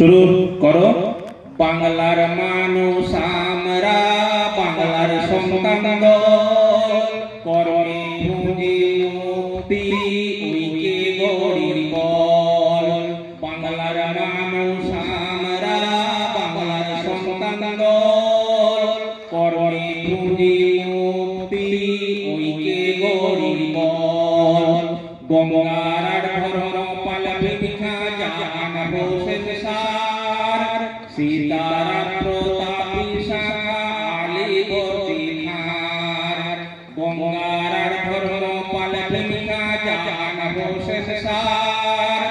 শুরু করো। বাংলার মানুষ আমরা, বাংলার সন্তান করমে খুঁজি মুক্তি উইকে গড়ির বল। বাংলার মানুষ আমরা, বাংলার সন্তান করমে খুঁজি মুক্তি উইকে গড়ির বল। গঙ্গার ধর্ম পালবে ভিক্ষা জান বসে সার, সীতার প্রতাপী শাখা আলী বর্তিহার। গঙ্গার ধর্ম পালবে ভিক্ষা জান বসে সার,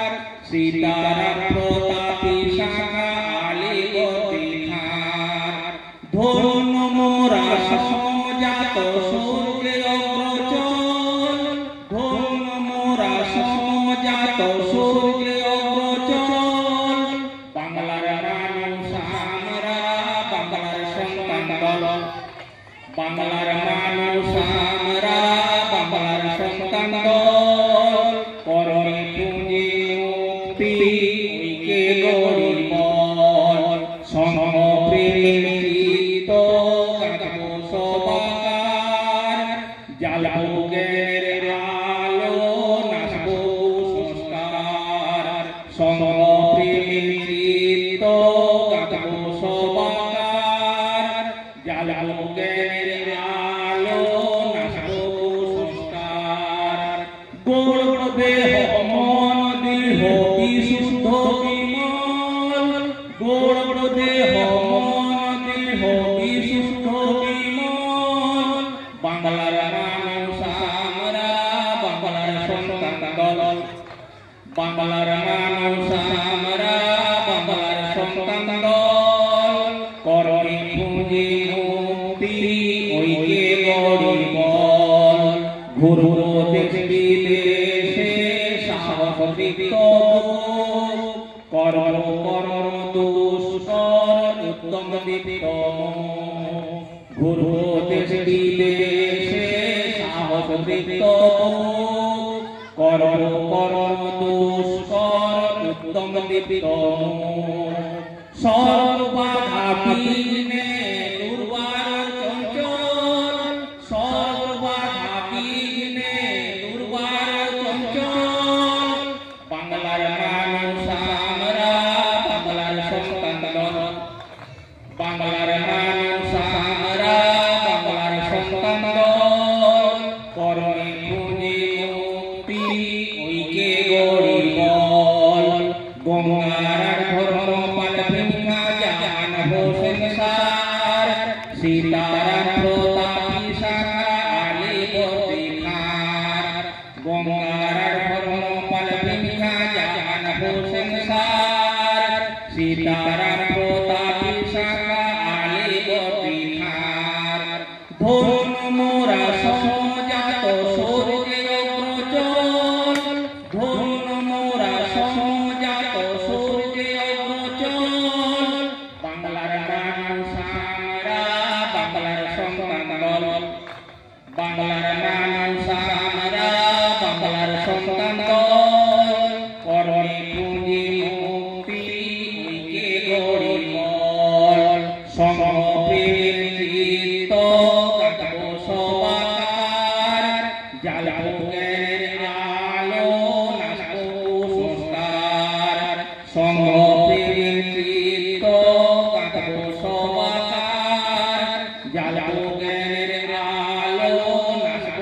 সীতার প্রতাপী শাখা আলী বর্তিহার। ধন্য মোরা সমজাত সূর্যে অগ্রচল, ধন্য মোরা সমজাত সূর্যে অগ্রচল। বাংলার মানুষ আমরা, বাংলার সন্তান দল। বাংলার মানুষ আমরা, বাংলার সন্তান দল করমে পুঁজি মুক্তি উইকে গড়ির বল। সমপ্রেমিত কাঁদব সবার, জ্বালাবো জ্ঞানের আলো নাচব সংস্কার। সমপ্রেমিত কাঁদব সবার, জ্বালাবো জ্ঞানের আলো নাচব সংস্কার। গৌর দেহ মন দেহ বিশুদ্ধ বিমল, গৌর দেহ মন দেহ বিশুদ্ধ বিমল। বাংলার মানুষ আমরা, বাংলার সন্তান দল। বাংলার মানুষ আমরা, বাংলার সন্তান দল করমে পুঁজি মুক্তি উইকে গড়ির বল। ঘুরব দেশ বিদেশে সাহস দীপ্ত, করর করর দুষ্কর উত্তম দীপ্ত। ঘুরব দেশ বিদেশে সাহস দীপ্ত, করর করর দুষ্কর উত্তম দীপ্ত। সর্ববাধা বিঘ্নে দুর্বার চঞ্চল, সর্ববাধা বিঘ্নে দুর্বার চঞ্চল। বাংলার মানুষ আমরা, বাংলার সন্তান দল। বাংলার মানুষ আমরা, বাংলার সন্তান দল করমে পুঁজি মুক্তি উইকে গড়ির বল। গঙ্গার ধর্ম পালবে ভিক্ষা জান বসে সার, সীতার প্রতাপী শাখা আলী বর্তিহার। গঙ্গার ধর্ম পালবে ভিক্ষা জান বসে সার, সীতার প্রতাপী শাখা আলী বর্তিহার। ধন্য মোরা সমজাত সূর্যে অগ্রচল, ধন্য মোরা সমজাত সূর্যে অগ্রচল। বাংলার মানুষ আমরা, বাংলার সন্তান দল। বাংলার মানুষ আমরা, বাংলার সন্তান দল করমে পুঁজি মুক্তি উইকে গড়ির বল। সমপ্রেমিত কাঁদব সবার, জ্বালাবো জ্ঞানের আলো নাচব সংস্কার। সমপ্রেমিত কাঁদব সবার, জ্বালাবো জ্ঞানের আলো নাচব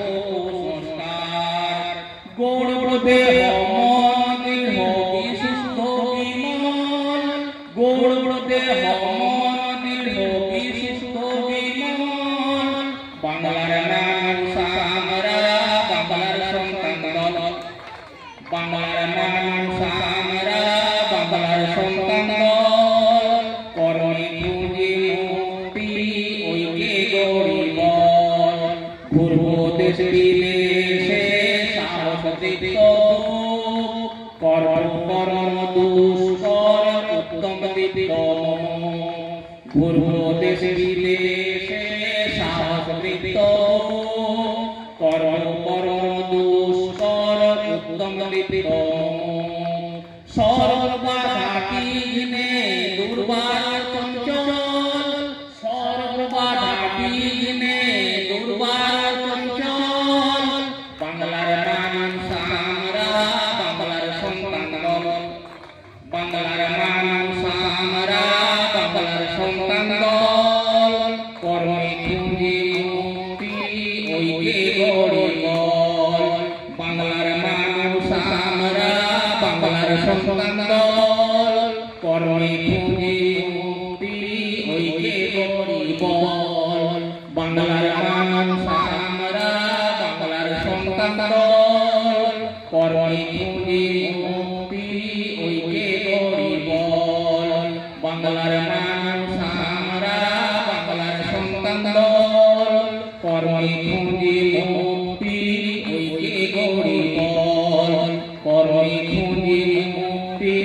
সংস্কার। গৌর দেহ মন দেহ বিশুদ্ধ বিমল, গৌর দেহ মন দেহ বিশুদ্ধ বিমল। বাংলার মানুষ আমরা, বাংলার সন্তান দল। বাংলার মানুষ আমরা, বাংলার সন্তান দল করমে পুঁজি মুক্তি উইকে গড়ির বল। ঘুরব দেশ বিদেশে সাহস দীপ্ত, করর করর দুষ্কর উত্তম দীপ্ত। ঘুরব দেশ বিদেশে সাহস দীপ্ত, করর করর দুষ্কর উত্তম দীপ্ত। সর্ববাধা বিঘ্নে দুর্বার চঞ্চল সর্ববাধা বিঘ্নে দুর্বার চঞ্চল বাংলার মানুষ আমরা বাংলার সন্তান দল বাংলার মানুষ আমরা বাংলার সন্তান দল কর্মে খুঁজি মুক্তি ঐক্যে গড়ি বল বাংলার মানুষ আমরা বাংলার সন্তান দল কর্মে খুঁজি মুক্তি ঐক্যে গড়ি বল বাংলার মানুষ আমরা বাংলার সন্তান দল কর্মে খুঁজি মুক্তি ঐক্যে গড়ি বল বাংলার মানুষ আমরা বাংলার সন্তান দল কর্মে খুঁজি মুক্তি ঐক্যে গড়ি বল কর্মে খুঁজি মুক্তি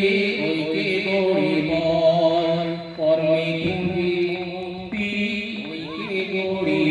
ঐক্যে গড়ি বল কর্মে খুঁজি মুক্তি ঐক্যে গড়ি